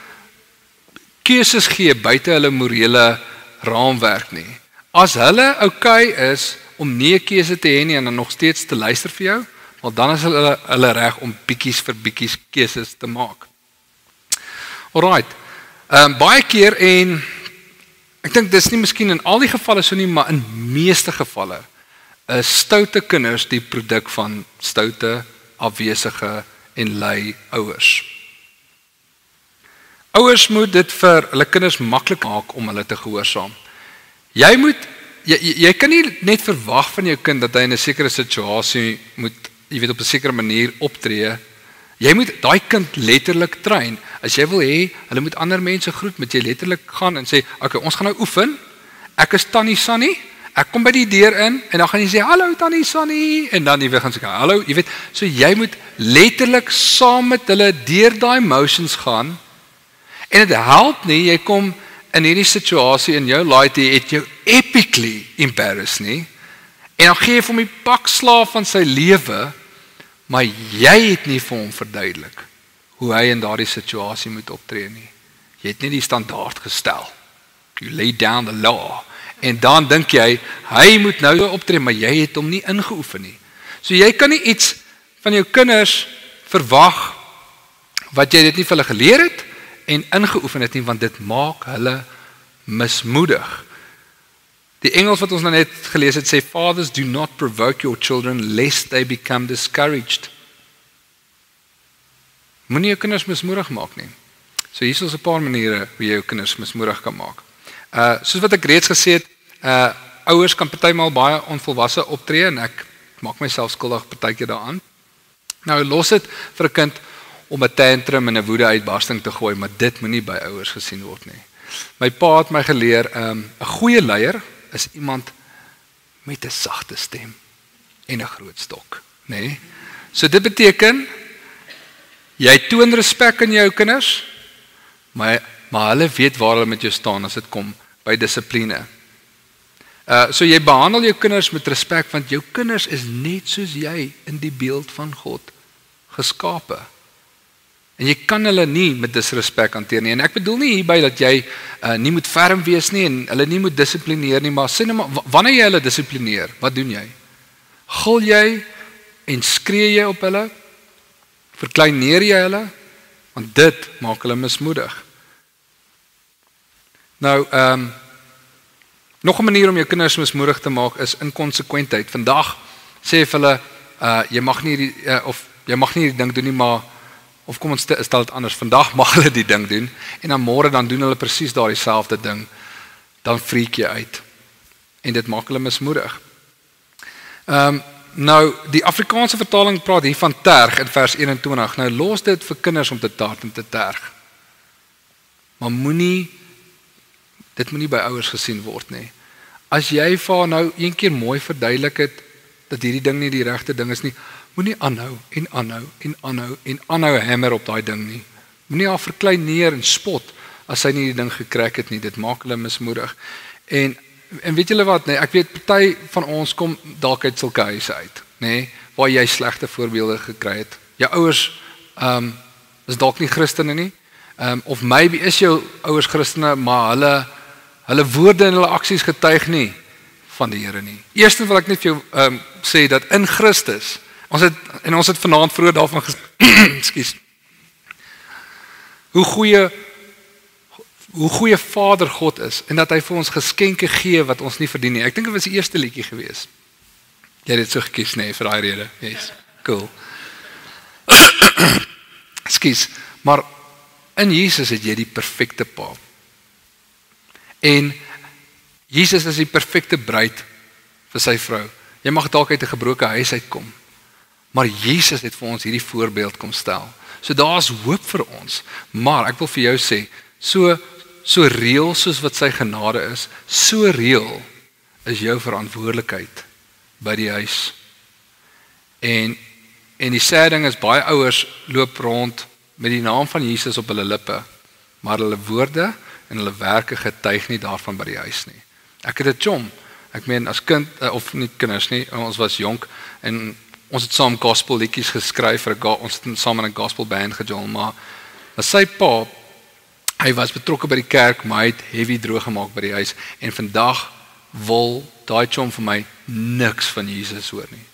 keuses gee buite hulle morele raamwerk nie. As hulle okay is om nie 'n keuse te hê nie en dan nog steeds te luister vir jou, wel dan is hulle reg om bietjies vir bietjies keuses te maak. Alright. Baie keer en ek dink dis nie miskien in al die gevalle so nie, maar in meeste gevalle is stoute kinders die produk van stoute, afwesige en lui ouers. Ouers moet dit vir hulle kinders maklik maak om hulle te gehoorsaam. Jy kan nie net verwag van jou kind dat hy in 'n sekere situasie moet, op 'n sekere manier optree. Jy moet daai kind letterlik train. As jy wil hê hulle moet ander mense groet, moet jy letterlik gaan en sê, "Okay, ons gaan nou oefen. Ek is Tannie Sunny. Ek kom by die deur in en dan gaan jy sê, "Hallo Tannie Sunny." En dan gaan sê, "Hallo." So jy moet letterlik saam met hulle deur daai motions gaan. En dit help nie, jy kom in hierdie situasie in jou laaitie het jou epically embarrassed nie. En dan gee jy vir hom die pak slaaf van sy lewe, maar jy het nie vir hom verduidelik hoe hy in daardie situasie moet optree nie. Jy het nie die standaard gestel. You lay down the law. En dan dink jy, hy moet nou optree, maar jy het hom nie ingeoefen nie. So jy kan nie iets van jou kinders verwag wat jy dit nie vir hulle geleer het en ingeoefen het nie, want dit maak hulle mismoedig. Die Engels wat ons nou net gelees het sê, "Fathers, do not provoke your children lest they become discouraged." Moenie jou kinders mismoedig maak nie. So hier is 'n paar maniere hoe jy jou kinders mismoedig kan maak. Soos wat ek reeds gesê het, ouers kan partymal baie onvolwasse optree en ek maak myself skuldig partykeer daaraan. Nou los dit vir 'n kind om 'n tantrum en 'n woede-uitbarsting te gooi, maar dit moenie by ouers gesien word nie. My pa het my geleer, 'n goeie leier is iemand met 'n sagte stem en 'n groot stok, nê? So dit beteken jy toon respek aan jou kinders, maar hulle weet waar hulle met jou staan as dit kom by dissipline. So jy behandel jou kinders met respek, want jou kinders is net soos jy in die beeld van God geskape. En jy kan hulle nie met disrespek hanteer nie. En ek bedoel nie hierby dat jy nie moet ferm wees nie en hulle nie moet dissiplineer nie, maar sê net maar, wanneer jy hulle dissiplineer, wat doen jy? Gil jy en skree jy op hulle? Verkleineer jy hulle? Want dit maak hulle mismoedig. Nou, nog 'n manier om jou kinders mismoedig te maak is inkonsekwentheid. Vandag sê vir hulle, jy mag nie die ding doen nie, maar of kom ons stel dit anders, vandag mag hulle die ding doen en dan môre dan doen hulle presies daardie selfde ding. Dan freak jy uit. En dit maak hulle mismoedig. Nou die Afrikaanse vertaling praat hier van terg in vers 21. Nou los dit vir kinders om te taart en te terg. maar dit moenie by ouers gesien word nie. As jy vir haar nou een keer mooi verduidelik het, dat hierdie ding nie die regte ding is nie, moenie aanhou en aanhou hamer op daai ding nie. Moenie haar verklein neer en spot, as sy nie die ding gekrak het nie, dit maak hulle mismoedig. En weet julle wat, nee, ek weet, party van ons kom dalk uit sulke huise uit, nee, waar jy slegte voorbeelde gekry het. Jou ouers is dalk nie Christene nie, of maybe is jou ouers Christene, maar hulle woorde en hulle aksies getuig nie van die Here nie. Eerstens wil ek net vir jou sê dat in Christus, ons het vanaand vroeër daarvan ekskuus, hoe goeie Vader God is, en dat hy vir ons geskenke gee wat ons nie verdien nie. Ek dink dit was die eerste liedjie gewees. Jy het dit so gekies, nee, vir daai rede. Yes, cool. Ekskuus, maar in Jesus het jy die perfekte pa. En Jesus is die perfekte bruid vir sy vrou. Jy mag dalk uit 'n gebroke huis uitkom, maar Jesus het vir ons hierdie voorbeeld kom stel. So daar's hoop vir ons, maar ek wil vir jou sê, so reël soos wat sy genade is, so reël is jou verantwoordelikheid by die huis. En die sê ding is, baie ouers loop rond met die naam van Jesus op hulle lippe, maar hulle woorde en hulle werke getuig nie daarvan by die huis nie. Ek het 'n chom, ek meen as kind, of nie kinders nie, ons was jonk, en ons het saam gospel liedjies geskryf, ons het saam in 'n gospel band gejol, maar sy pa, hy was betrokke by die kerk, maar hy het heavy droog gemaak by die huis, en vandag wil daai chom vir my niks van Jesus hoor nie.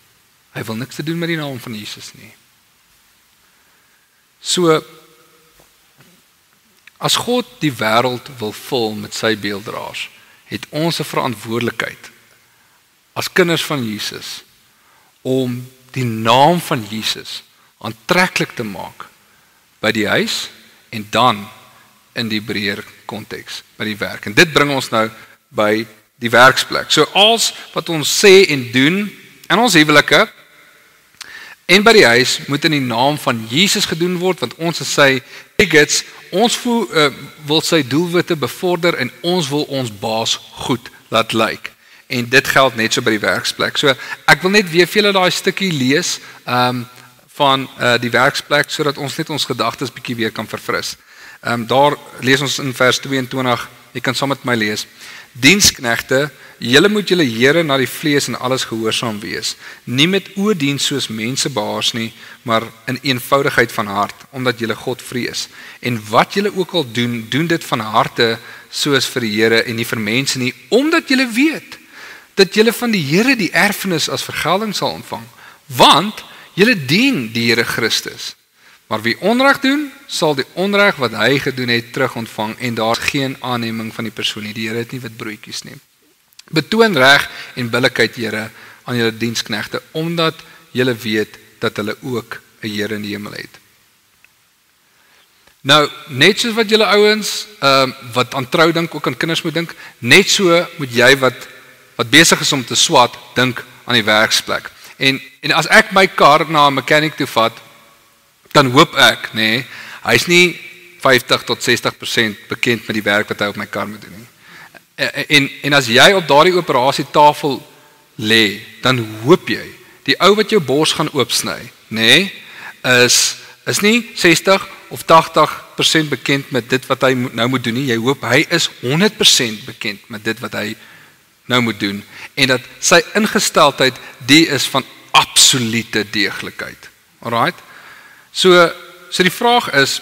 Hy wil niks te doen met die naam van Jesus nie. So, as God die wêreld wil vul met sy beelddraers, het ons 'n verantwoordelikheid as kinders van Jesus om die naam van Jesus aantreklik te maak by die huis en dan in die breër konteks by die werk. En dit bring ons nou by die werksplek. So als wat ons sê en doen in ons huwelike en by die huis moet in die naam van Jesus gedoen word, want ons is sy delegates, ons wil sy doelwitte bevorder en ons wil ons baas goed laat lyk. En dit geld net so by die werksplek. So ek wil net weer vir julle daai stukkie lees van die werksplek, sodat ons net ons gedagtes bietjie weer kan verfris. Daar lees ons in vers 22, jy kan saam met my lees. Diensknegte, julle moet julle Here na die vlees en alles gehoorsaam wees, nie met oordiens soos mense behaars nie, maar in eenvoudigheid van hart, omdat julle God vrees. En wat julle ook al doen, doen dit van harte soos vir die Here en nie vir mense nie, omdat julle weet dat julle van die Here die erfenis as vergelding sal ontvang, want julle dien die Here Christus. Maar wie onreg doen, sal die onreg wat hy gedoen het terug ontvang en daar geen aanneming van die persoon nie. Die Here het nie wit broodjies nie. Betoon reg en billikheid, Here, aan julle diensknegte, omdat julle weet dat hulle ook 'n Here in die hemel het. Nou, net soos wat julle ouens wat aan trou dink, ook aan kinders moet dink, net so moet jy wat besig is om te swat, dink aan die werksplek. En as ek my kar na 'n mechanic toe vat, dan hoop ek, hy's nie 50 tot 60% bekend met die werk wat hy op my kar moet doen nie. En as jy op daardie operasietafel lê, dan hoop jy, die ou wat jou bors gaan oopsny, is nie 60 of 80% bekend met dit wat hy nou moet doen nie. Jy hoop hy is 100% bekend met dit wat hy nou moet doen, en dat sy ingesteldheid die is van absolute deeglikheid. Alright? So die vraag is,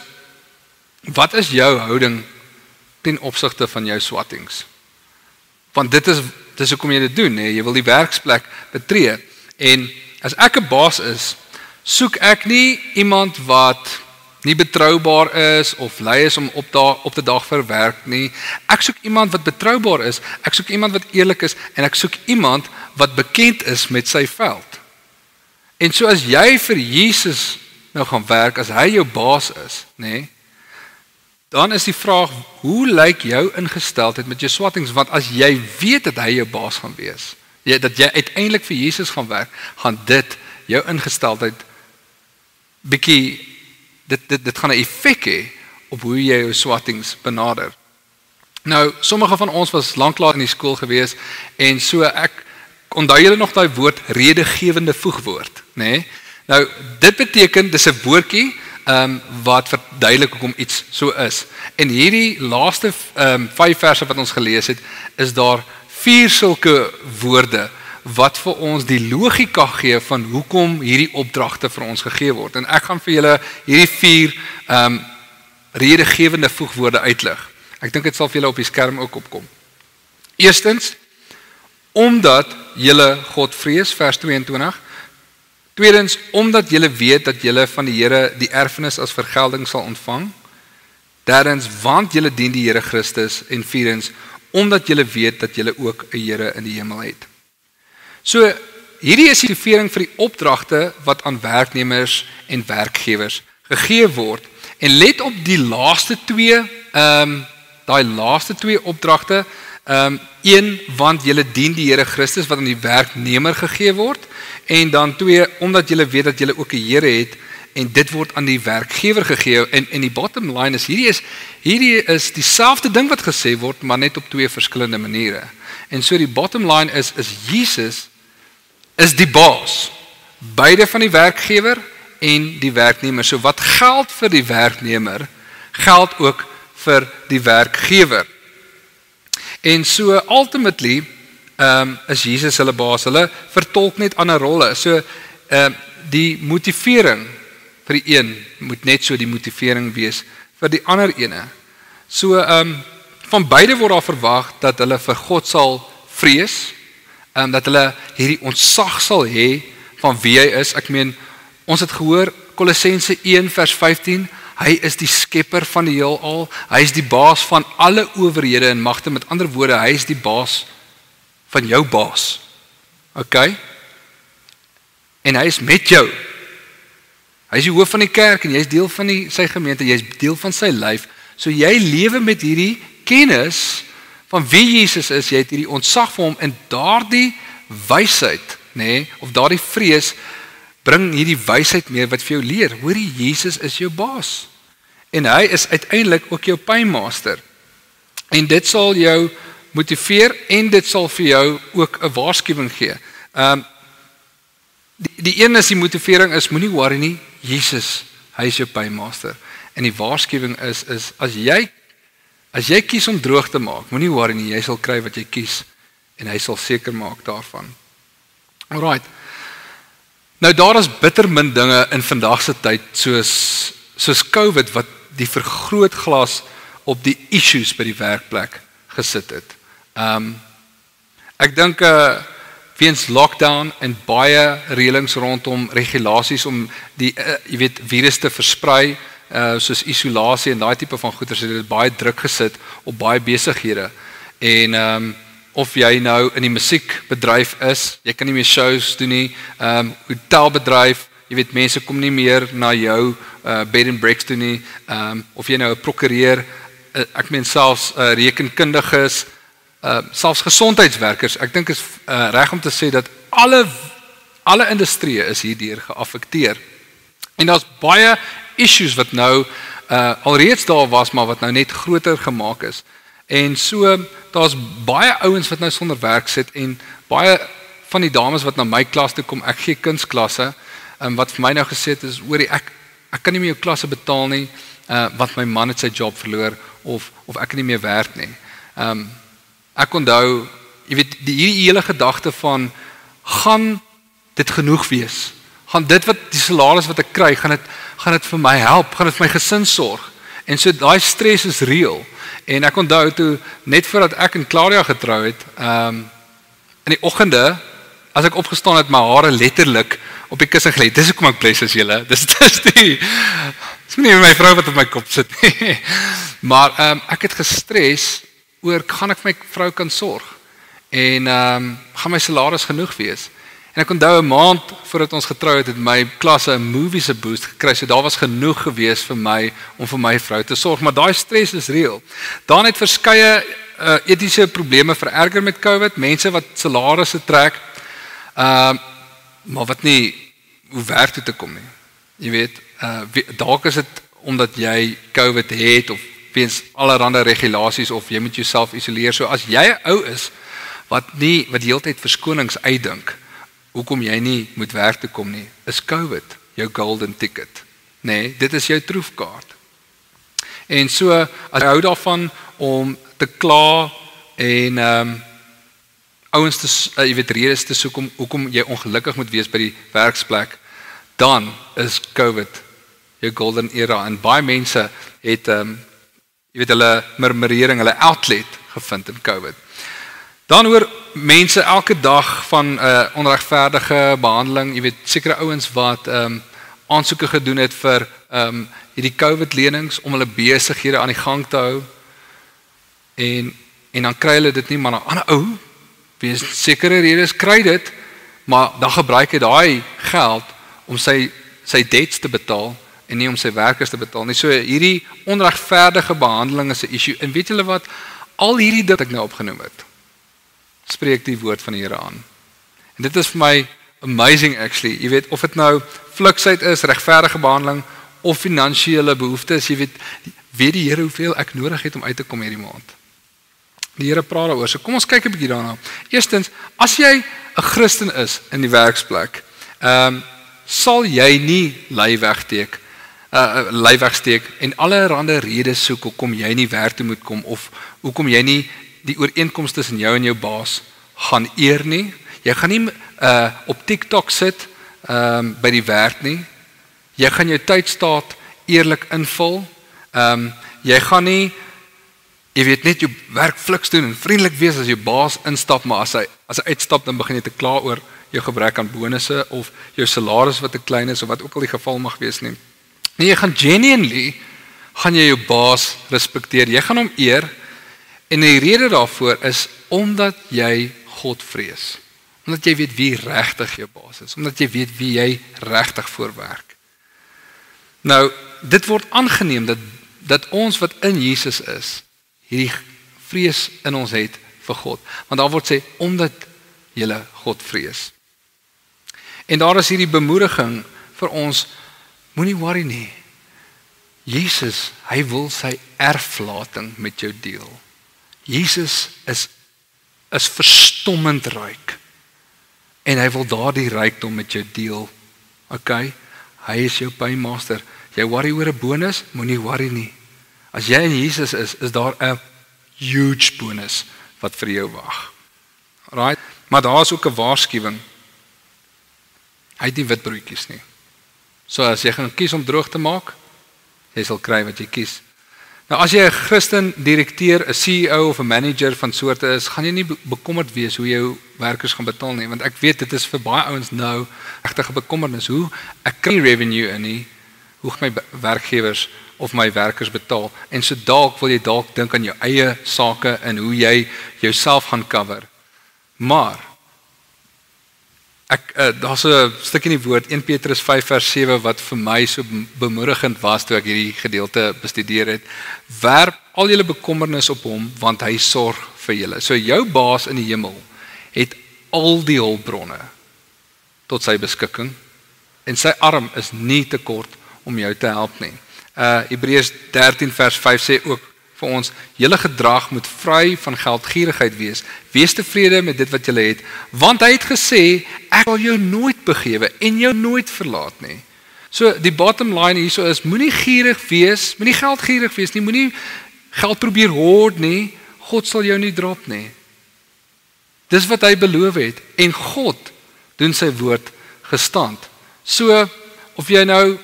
wat is jou houding ten opsigte van jou swattings? Want dit is hoekom jy dit doen, jy wil die werksplek betree. En as ek 'n baas is, soek ek nie iemand wat nie betroubaar is of lui is om op te dag vir werk nie. Ek soek iemand wat betroubaar is, ek soek iemand wat eerlik is, en ek soek iemand wat bekend is met sy veld. En so as jy vir Jesus nou gaan werk, as hy jou baas is, dan is die vraag, hoe lyk jou ingesteldheid met jou swattings? Want as jy weet dat hy jou baas gaan wees, dat jy uiteindelik vir Jesus gaan werk, gaan dit jou ingesteldheid bietjie, dit gaan 'n effek hê op hoe jy jou swattings benader. Nou, sommige van ons was lanklaas in die skool gewees en so ek onthou julle nog daai woord redegewende voegwoord, nê? Nou, dit beteken dis 'n woordjie wat verduidelik hoekom iets so is. En hierdie laaste 5 verse wat ons gelees het, is daar 4 sulke woorde wat vir ons die logika gee van hoekom hierdie opdragte vir ons gegee word. En ek gaan vir julle hierdie 4 redegewende voegwoorde uitlig. Ek dink dit sal vir julle op die skerm ook opkom. Eerstens, omdat julle God vrees, vers 22. Tweedens, omdat julle weet dat julle van die Here die erfenis as vergelding sal ontvang. Derdens, want julle dien die Here Christus. En vierdens, omdat julle weet dat julle ook 'n Here in die hemel het. So, hierdie is die motivering vir die opdragte wat aan werknemers en werkgewers gegee word. En let op die laaste 2, daai laaste 2 opdragte. 1, want julle dien die Here Christus wat aan die werknemer gegee word. En dan 2, omdat julle weet dat julle ook 'n Here het en dit word aan die werkgewer gegee. En die bottom line is hierdie is dieselfde ding wat gesê word, maar net op 2 verskillende maniere. En so die bottom line is Jesus is die baas, beide van die werkgewer en die werknemer. So wat geld vir die werknemer, geld ook vir die werkgewer. En so ultimately is Jesus hulle baas. Hulle vertolk net ander rolle. So die motivering vir die een moet net so die motivering wees vir die ander ene. So van beide word daar verwag dat hulle vir God sal vrees, dat hulle hierdie ontzag sal hê van wie hy is. Ek meen, ons het gehoor Kolossense 1 vers 15, hy is die skepper van die heelal, hy is die baas van alle owerhede en magte, met ander woorde, hy is die baas van jou baas. Okay? En hy is met jou. Hy is die hoof van die kerk en jy is deel van sy gemeente, jy is deel van sy lyf. So jy lewe met hierdie kennis van wie Jesus is, jy het hierdie ontzag vir hom en daardie wysheid, of daardie vrees bring hierdie wysheid meer wat vir jou leer. Hoorie, Jesus is jou baas. En hy is uiteindelik ook jou pynmeester. En dit sal jou motiveer en dit sal vir jou ook 'n waarskuwing gee. Die een is die motivering is moenie worry nie, Jesus, hy is jou pynmeester. En die waarskuwing is as jy kies om droog te maak, moenie worry nie, jy sal kry wat jy kies en hy sal seker maak daarvan. Alright. Nou daar is bitter min dinge in vandag se tyd soos COVID wat die vergrootglas op die issues by die werkplek gesit het. Ek dink weens lockdown en baie reëlings rondom regulasies om die virus te versprei, soos isolasie en daai tipe van goeders het dit baie druk gesit op baie besighede. En of jy nou in die musiekbedryf is, jy kan nie meer shows doen nie, hotelbedryf, jy weet mense kom nie meer na jou bed and breaks toe nie, of jy nou 'n prokureur, ek meen selfs rekenkundiges, selfs gesondheidswerkers, ek dink is reg om te sê dat alle industrieë is hierdeur geaffekteer. En daar's baie issues wat nou alreeds daar was, maar wat nou net groter gemaak is. En so, daar's baie ouens wat nou sonder werk sit en baie van die dames wat na my klas toe kom, ek gee kunsklasse, wat vir my nou gesê het is, hoorie, ek kan nie meer jou klasse betaal nie, want my man het sy job verloor, of ek kan nie meer werk nie. Ek onthou, jy weet, hierdie hele gedagte van, gaan dit genoeg wees? Gaan dit wat die salaris wat ek kry, gaan dit vir my help? Gaan dit vir my gesin sorg? En so daai stres is reël. En ek onthou toe, net voordat ek en Claudia getrou het, in die oggende, as ek opgestaan het, my hare letterlik op die kussing gelê. Dis hoekom ek bless is julle. Dis nie my vrou wat op my kop sit nie. Maar ek het gestres oor, gaan ek vir my vrou kan sorg? En gaan my salaris genoeg wees? En ek onthou 'n maand voordat ons getrou het my klasse 'n movie se boost gekry. So daar was genoeg gewees vir my om vir my vrou te sorg, maar daai stres is reël. Daar het verskeie etiese probleme vererger met COVID, mense wat salarisse trek, maar wat nie hoe werk toe te kom nie. Jy weet, dalk is dit omdat jy COVID het of weens allerhande regulasies of jy moet jouself isoleer. So as jy 'n ou is wat die hele tyd verskonings uitdink, hoekom jy nie moet werk toe kom nie, is COVID jou golden ticket. Nee, dit is jou troefkaart. En so, as jy hou daarvan om te kla en ouens te, jy weet, redes te soek om hoekom jy ongelukkig moet wees by die werksplek, dan is COVID jou golden era. En baie mense het, jy weet, hulle murmurering, hulle outlet gevind in COVID. Dan hoor mense elke dag van onregverdige behandeling, jy weet, sekere ouens wat aansoeke gedoen het vir hierdie COVID-lenings om hulle besighede aan die gang te hou. En dan kry hulle dit nie, maar 'n ander ou, wees sekere redes kry dit, maar dan gebruik hy daai geld om sy debts te betaal en nie om sy werkers te betaal nie. So hierdie onregverdige behandeling is 'n issue. En weet julle wat? Al hierdie dit ek nou opgenoem het, spreek die woord van die Here aan. En dit is vir my amazing actually. Jy weet, of dit nou fluksheid is, regverdige behandeling of finansiële behoeftes, jy weet die Here hoeveel ek nodig het om uit te kom hierdie maand. Die Here praat daaroor. So kom ons kyk 'n bietjie daarna. Eerstens, as jy 'n Christen is in die werksplek, sal jy nie lei wegsteek en allerhande redes soek hoekom jy nie werk toe moet kom of hoekom jy nie die ooreenkoms tussen jou en jou baas gaan eer nie. Jy gaan nie op TikTok sit by die werk nie. Jy gaan jou tydstaat eerlik invul. Jy gaan nie, jy weet, net jou werk fliks doen en vriendelik wees as jou baas instap, maar as hy uitstap, dan begin jy te kla oor jou gebrek aan bonusse of jou salaris wat te klein is of wat ook al die geval mag wees nie. Nee, jy gaan genuinely jy jou baas respekteer. Jy gaan hom eer. En die rede daarvoor is omdat jy God vrees. Omdat jy weet wie regtig jou baas is. Omdat jy weet wie jy regtig voorwerk. Nou, dit word aangeneem dat ons wat in Jesus is, hierdie vrees in ons het vir God. Want daar word sê, omdat julle God vrees. En daar is hierdie bemoediging vir ons, moenie worry nie. Jesus, hy wil sy erflating met jou deel. Jesus is verstommend ryk. En hy wil daardie rykdom met jou deel. Okay? Hy is jou paymaster. Jy worry oor 'n bonus, moenie worry nie. As jy in Jesus is daar 'n huge bonus wat vir jou wag. Right? Maar daar is ook 'n waarskuwing. Hy het nie wit broodjies nie. So as jy gaan kies om droog te maak, jy sal kry wat jy kies. Nou as jy 'n Christen direkteur, 'n CEO of 'n manager van soorte is, gaan jy nie bekommerd wees hoe jou werkers gaan betaal nie, want ek weet dit is vir baie ouens nou regtig 'n bekommernis. Hoe ek kry revenue in nie, hoe my werkgewers of my werkers betaal. En so dalk wil jy dalk dink aan jou eie sake en hoe jy jouself gaan cover. Maar daar's 'n stukkie in die woord 1 Petrus 5 vers 7 wat vir my so bemoedigend was toe ek hierdie gedeelte bestudeer het. Werp al julle bekommernis op hom want hy sorg vir julle. So jou baas in die hemel het al die hulpbronne tot sy beskikking en sy arm is nie te kort om jou te help nie. Hebreërs 13 vers 5 sê ook vir ons, julle gedrag moet vry van geldgierigheid wees. Wees tevrede met dit wat julle het, want hy het gesê, ek sal jou nooit begewe en jou nooit verlaat nie. So die bottom line hierso is, moenie gierig wees, moenie geldgierig wees nie, moenie geld probeer hoord nie, God sal jou nie drop nie. Dis wat hy beloof het, en God doen sy woord gestand. So, of jy nou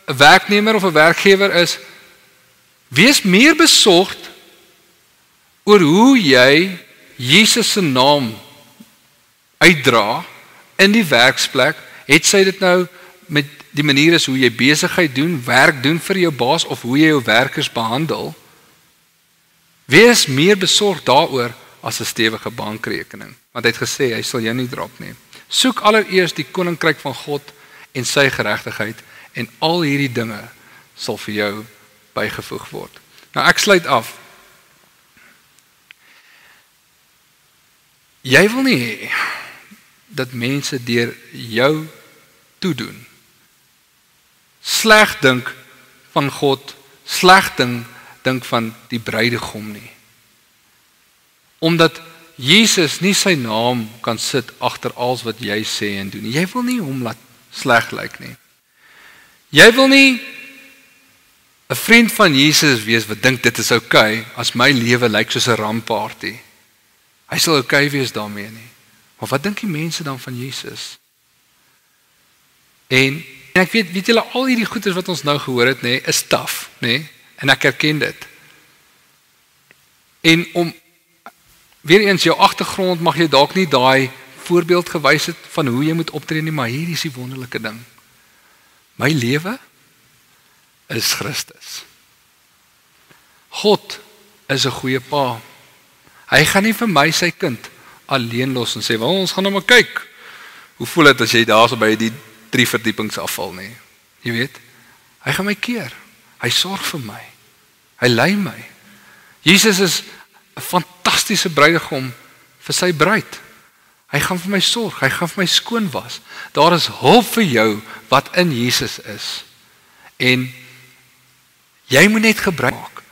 'n werknemer of 'n werkgewer is, wees meer besorgd oor hoe jy Jesus se naam uitdra in die werksplek, het sy dit nou met die manier is hoe jy besigheid doen, werk doen vir jou baas of hoe jy jou werkers behandel. Wees meer besorgd daaroor as 'n stewige bankrekening, want hy het gesê hy sal jou nie drop nie. Soek allereers die koninkryk van God en sy geregtigheid en al hierdie dinge sal vir jou bygevoeg word. Nou ek sluit af. Jy wil nie hê dat mense deur jou toedoen sleg dink van God sleg dink van die bruidegom nie. Omdat Jesus nie sy naam kan sit agter alles wat jy sê en doen. Jy wil nie hom laat sleg lyk nie. Jy wil nie 'n vriend van Jesus wees wat dink dit is oukei as my lewe lyk soos 'n rampparty. Hy sal oukei wees daarmee nie. Maar wat dink die mense dan van Jesus? En ek weet julle al hierdie goeders wat ons nou gehoor het, nê, is taaf, nê? En ek herken dit. En om weer eens jou agtergrond mag jy dalk nie daai voorbeeld gewys het van hoe jy moet optree nie, maar hier is die wonderlike ding. My lewe is Christus. God is 'n goeie pa. Hy gaan nie vir my sy kind alleen los en sê, "Wel, ons gaan nou maar kyk. Hoe voel dit as jy daarso by die 3 verdiepings afval nie?" Jy weet, hy gaan my keer. Hy sorg vir my. Hy lei my. Jesus is 'n fantastiese bruidegom vir sy bruid. Hy gaan vir my sorg, hy gaan vir my skoon was. Daar is hulp vir jou wat in Jesus is. En jy moet net gebruik maak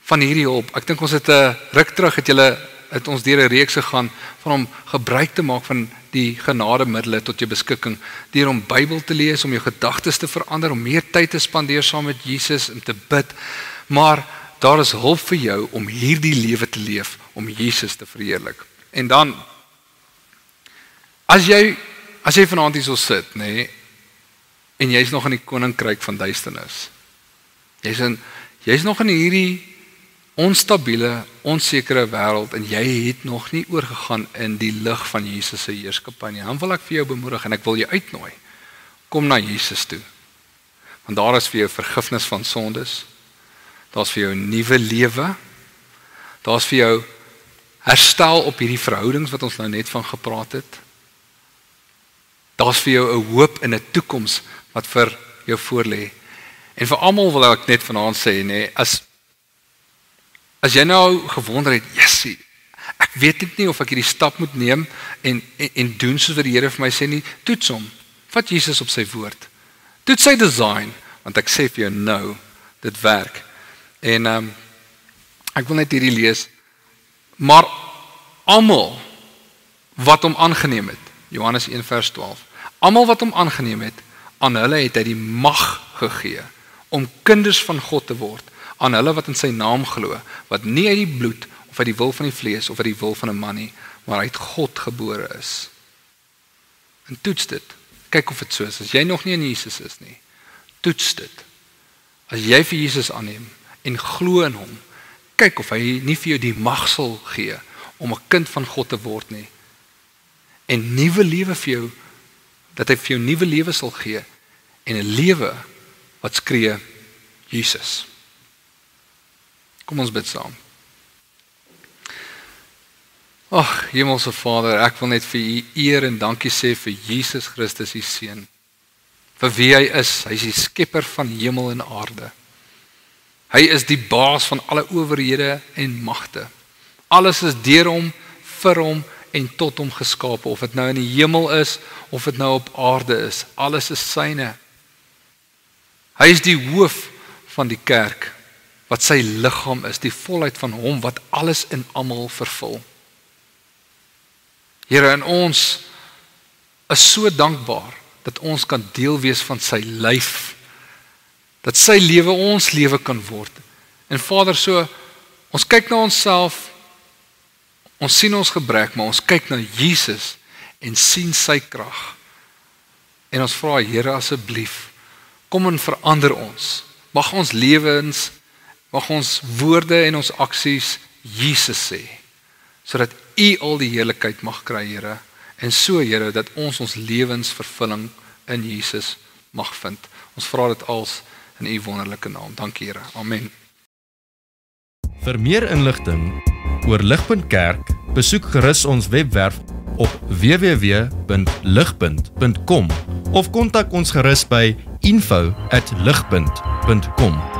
van hierdie hulp. Ek dink ons het 'n ruk terug het ons deur 'n reeks gegaan van om gebruik te maak van die genademiddels tot jou beskikking, deur om Bybel te lees, om jou gedagtes te verander, om meer tyd te spandeer saam met Jesus en te bid. Maar daar is hulp vir jou om hierdie lewe te leef, om Jesus te verheerlik. En dan as jy vanaand hier so sit, nê, en jy's nog in die koninkryk van duisternis. Jy's nog in hierdie onstabiele, onsekere wêreld en jy het nog nie oorgegaan in die lig van Jesus se heerskappy nie. Dan wil ek vir jou bemoedig en ek wil jou uitnooi. Kom na Jesus toe. Want daar is vir jou vergifnis van sondes. Daar's vir jou 'n nuwe lewe. Daar's vir jou herstel op hierdie verhoudings wat ons nou net van gepraat het. Daar's vir jou 'n hoop en 'n toekoms wat vir jou voorlê. En vir almal wil ek net vanaand sê, nê, as jy nou gewonder het, Jessie, ek weet net nie of ek hierdie stap moet neem en doen soos wat die Here vir my sê nie, toets hom. Vat Jesus op sy woord. Toets sy design, want ek sê vir jou nou, dit werk. En ek wil net hierdie lees. Maar almal wat hom aangeneem het, Johannes 1 vers 12. Almal wat hom aangeneem het, aan hulle het hy die mag gegee om kinders van God te word, aan hulle wat in sy naam glo, wat nie uit die bloed of uit die wil van die vlees of uit die wil van 'n man nie, maar uit God gebore is. En toets dit. Kyk of dit so is. As jy nog nie in Jesus is nie, toets dit. As jy vir Jesus aanneem en glo in hom, kyk of hy nie vir jou die mag sal gee om 'n kind van God te word nie. En nuwe lewe vir jou, dat hy vir jou nuwe lewe sal gee en 'n lewe wat skree Jesus. Kom ons bid saam. Ag, Hemelse Vader, ek wil net vir U eer en dankie sê vir Jesus Christus, U seun. Vir wie hy is, hy is die skepper van hemel en aarde. Hy is die baas van alle owerhede en magte. Alles is deur hom, vir hom en tot hom geskape, of dit nou in die hemel is of dit nou op aarde is, alles is syne. Hy is die hoof van die kerk, wat sy liggaam is, die volheid van hom wat alles in almal vervul. Here, en ons is so dankbaar dat ons kan deel wees van sy lyf, dat sy lewe ons lewe kan word. En Vader, so, ons kyk na onsself, ons sien ons gebrek, maar ons kyk na Jesus en sien sy krag. En ons vra, Here, asseblief, kom en verander ons. Mag ons lewens, mag ons woorde en ons aksies Jesus sê, sodat U al die heerlikheid mag kry, Here. En so, Here, dat ons lewens vervulling in Jesus mag vind. Ons vra dit als in U wonderlike naam. Dankie, Here. Amen. Vir meer inligting oor Ligpunt Kerk, besoek gerus ons webwerf op www.ligpunt.com of kontak ons gerus by info@ligpunt.com.